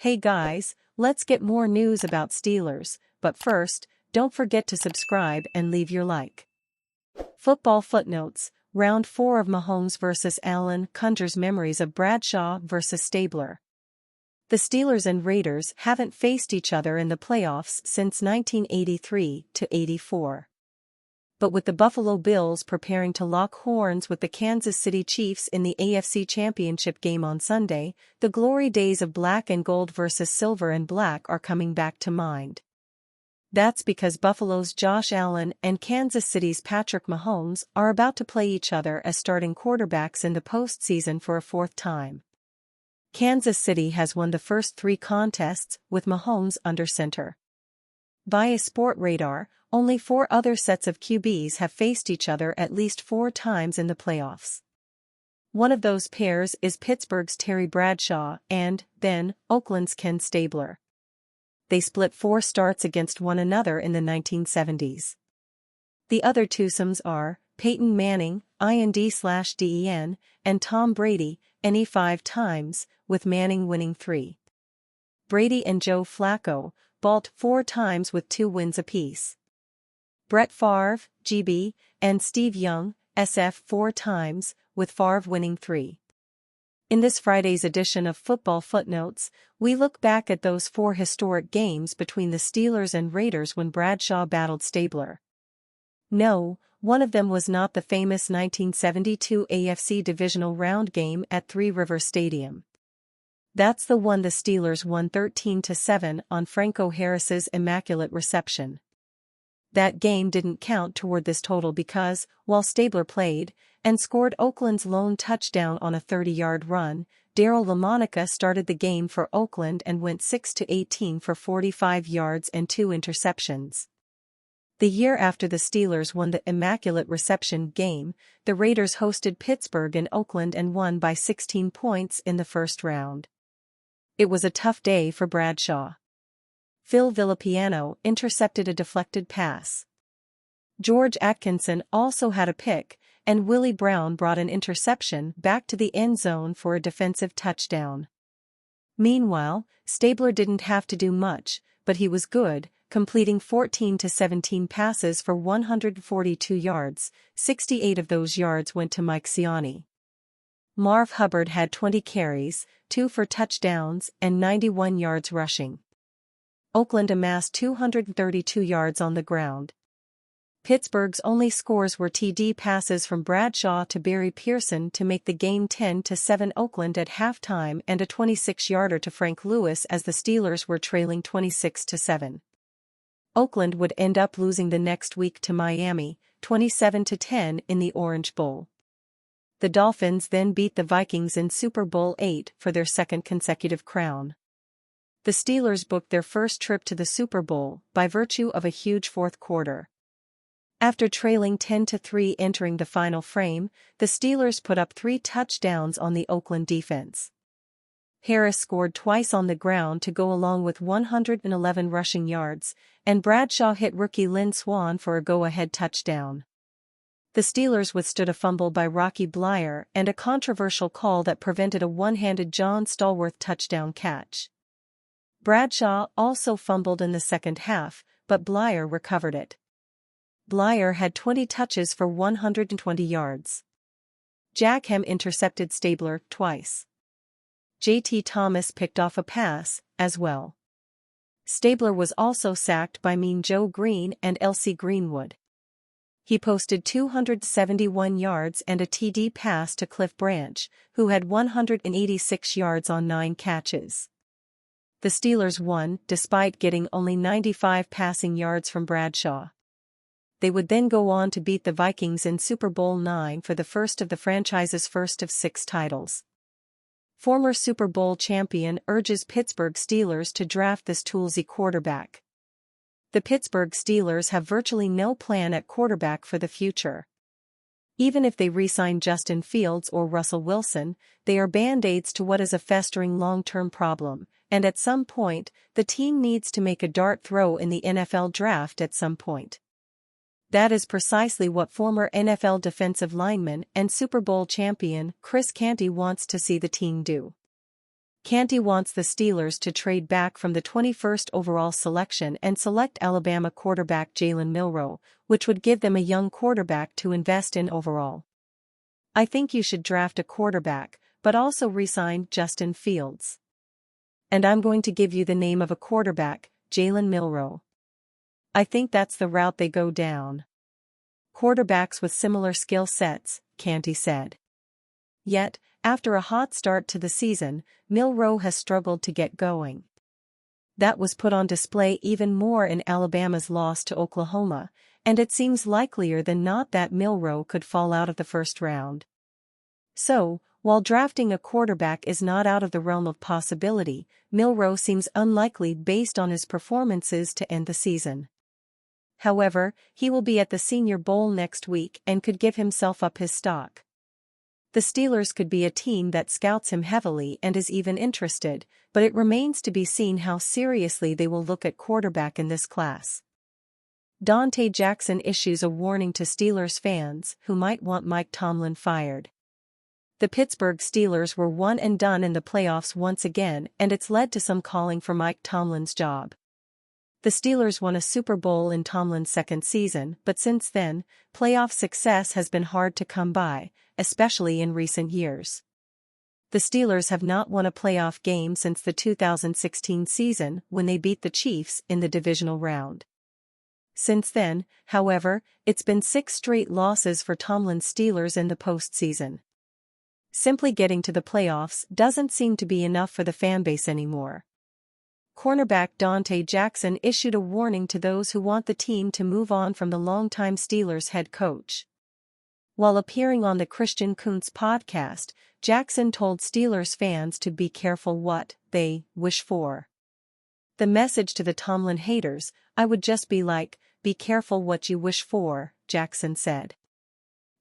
Hey guys, let's get more news about Steelers, but first, don't forget to subscribe and leave your like. Football footnotes: Round 4 of Mahomes vs. Allen conjures memories of Bradshaw vs. Stabler. The Steelers and Raiders haven't faced each other in the playoffs since 1983-84. But with the Buffalo Bills preparing to lock horns with the Kansas City Chiefs in the AFC Championship game on Sunday, the glory days of black and gold versus silver and black are coming back to mind. That's because Buffalo's Josh Allen and Kansas City's Patrick Mahomes are about to play each other as starting quarterbacks in the postseason for a fourth time. Kansas City has won the first 3 contests with Mahomes under center. Via Sport Radar, only 4 other sets of QBs have faced each other at least 4 times in the playoffs. One of those pairs is Pittsburgh's Terry Bradshaw and, then, Oakland's Ken Stabler. They split 4 starts against one another in the 1970s. The other twosomes are Peyton Manning, IND/DEN, and Tom Brady, NE 5 times, with Manning winning 3. Brady and Joe Flacco, Balt 4 times with 2 wins apiece. Brett Favre, GB, and Steve Young, SF 4 times, with Favre winning 3. In this Friday's edition of Football Footnotes, we look back at those 4 historic games between the Steelers and Raiders when Bradshaw battled Stabler. No, one of them was not the famous 1972 AFC Divisional Round game at Three River Stadium. That's the one the Steelers won 13-7 on Franco Harris's immaculate reception. That game didn't count toward this total because, while Stabler played and scored Oakland's lone touchdown on a 30-yard run, Darryl LaMonica started the game for Oakland and went 6-18 for 45 yards and 2 interceptions. The year after the Steelers won the immaculate reception game, the Raiders hosted Pittsburgh in Oakland and won by 16 points in the first round. It was a tough day for Bradshaw. Phil Villapiano intercepted a deflected pass. George Atkinson also had a pick, and Willie Brown brought an interception back to the end zone for a defensive touchdown. Meanwhile, Stabler didn't have to do much, but he was good, completing 14-17 passes for 142 yards, 68 of those yards went to Mike Siani. Marv Hubbard had 20 carries, 2 for touchdowns, and 91 yards rushing. Oakland amassed 232 yards on the ground. Pittsburgh's only scores were TD passes from Bradshaw to Barry Pearson to make the game 10-7 Oakland at halftime and a 26-yarder to Frank Lewis as the Steelers were trailing 26-7. Oakland would end up losing the next week to Miami, 27-10 in the Orange Bowl. The Dolphins then beat the Vikings in Super Bowl VIII for their second consecutive crown. The Steelers booked their first trip to the Super Bowl by virtue of a huge fourth quarter. After trailing 10-3 entering the final frame, the Steelers put up 3 touchdowns on the Oakland defense. Harris scored twice on the ground to go along with 111 rushing yards, and Bradshaw hit rookie Lynn Swann for a go-ahead touchdown. The Steelers withstood a fumble by Rocky Bleier and a controversial call that prevented a one-handed John Stallworth touchdown catch. Bradshaw also fumbled in the second half, but Bleier recovered it. Bleier had 20 touches for 120 yards. Jack Ham intercepted Stabler twice. J.T. Thomas picked off a pass, as well. Stabler was also sacked by Mean Joe Green and L.C. Greenwood. He posted 271 yards and a TD pass to Cliff Branch, who had 186 yards on 9 catches. The Steelers won, despite getting only 95 passing yards from Bradshaw. They would then go on to beat the Vikings in Super Bowl IX for the first of the franchise's first of 6 titles. Former Super Bowl champion urges Pittsburgh Steelers to draft this toolsy quarterback. The Pittsburgh Steelers have virtually no plan at quarterback for the future. Even if they re-sign Justin Fields or Russell Wilson, they are band-aids to what is a festering long-term problem, and at some point, the team needs to make a dart throw in the NFL draft at some point. That is precisely what former NFL defensive lineman and Super Bowl champion Chris Canty wants to see the team do. Canty wants the Steelers to trade back from the 21st overall selection and select Alabama quarterback Jalen Milroe, which would give them a young quarterback to invest in overall. I think you should draft a quarterback, but also re-sign Justin Fields. And I'm going to give you the name of a quarterback, Jalen Milroe. I think that's the route they go down. Quarterbacks with similar skill sets, Canty said. Yet, after a hot start to the season, Milroe has struggled to get going. That was put on display even more in Alabama's loss to Oklahoma, and it seems likelier than not that Milroe could fall out of the first round. So, while drafting a quarterback is not out of the realm of possibility, Milroe seems unlikely based on his performances to end the season. However, he will be at the Senior Bowl next week and could give himself up his stock. The Steelers could be a team that scouts him heavily and is even interested, but it remains to be seen how seriously they will look at quarterback in this class. Dante Jackson issues a warning to Steelers fans who might want Mike Tomlin fired. The Pittsburgh Steelers were one and done in the playoffs once again, and it's led to some calling for Mike Tomlin's job. The Steelers won a Super Bowl in Tomlin's second season, but since then, playoff success has been hard to come by, especially in recent years. The Steelers have not won a playoff game since the 2016 season when they beat the Chiefs in the divisional round. Since then, however, it's been 6 straight losses for Tomlin's Steelers in the postseason. Simply getting to the playoffs doesn't seem to be enough for the fanbase anymore. Cornerback Dante Jackson issued a warning to those who want the team to move on from the longtime Steelers head coach. While appearing on the Christian Kuntz podcast, Jackson told Steelers fans to be careful what they wish for. The message to the Tomlin haters, I would just be like, be careful what you wish for, Jackson said.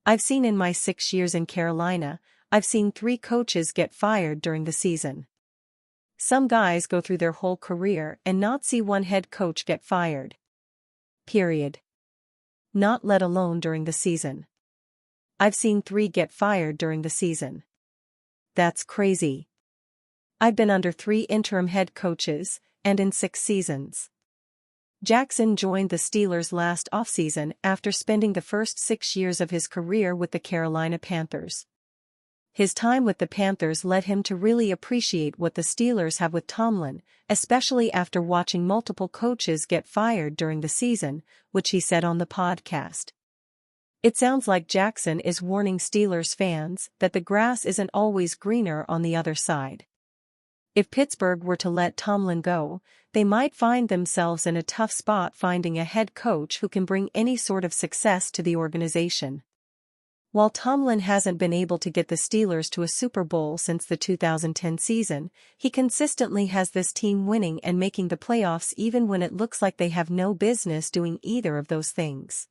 I've seen in my 6 years in Carolina, I've seen 3 coaches get fired during the season. Some guys go through their whole career and not see one head coach get fired. Period. Not let alone during the season. I've seen 3 get fired during the season. That's crazy. I've been under 3 interim head coaches, and in 6 seasons. Jackson joined the Steelers last offseason after spending the first 6 years of his career with the Carolina Panthers. His time with the Panthers led him to really appreciate what the Steelers have with Tomlin, especially after watching multiple coaches get fired during the season, which he said on the podcast. It sounds like Jackson is warning Steelers fans that the grass isn't always greener on the other side. If Pittsburgh were to let Tomlin go, they might find themselves in a tough spot finding a head coach who can bring any sort of success to the organization. While Tomlin hasn't been able to get the Steelers to a Super Bowl since the 2010 season, he consistently has this team winning and making the playoffs even when it looks like they have no business doing either of those things.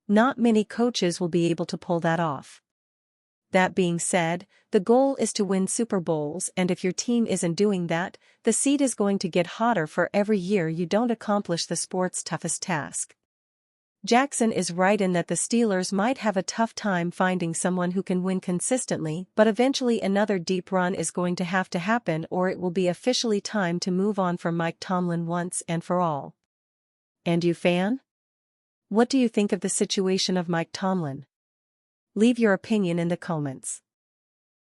Not many coaches will be able to pull that off. That being said, the goal is to win Super Bowls, and if your team isn't doing that, the seat is going to get hotter for every year you don't accomplish the sport's toughest task. Jackson is right in that the Steelers might have a tough time finding someone who can win consistently, but eventually another deep run is going to have to happen, or it will be officially time to move on from Mike Tomlin once and for all. And you, fan? What do you think of the situation of Mike Tomlin? Leave your opinion in the comments.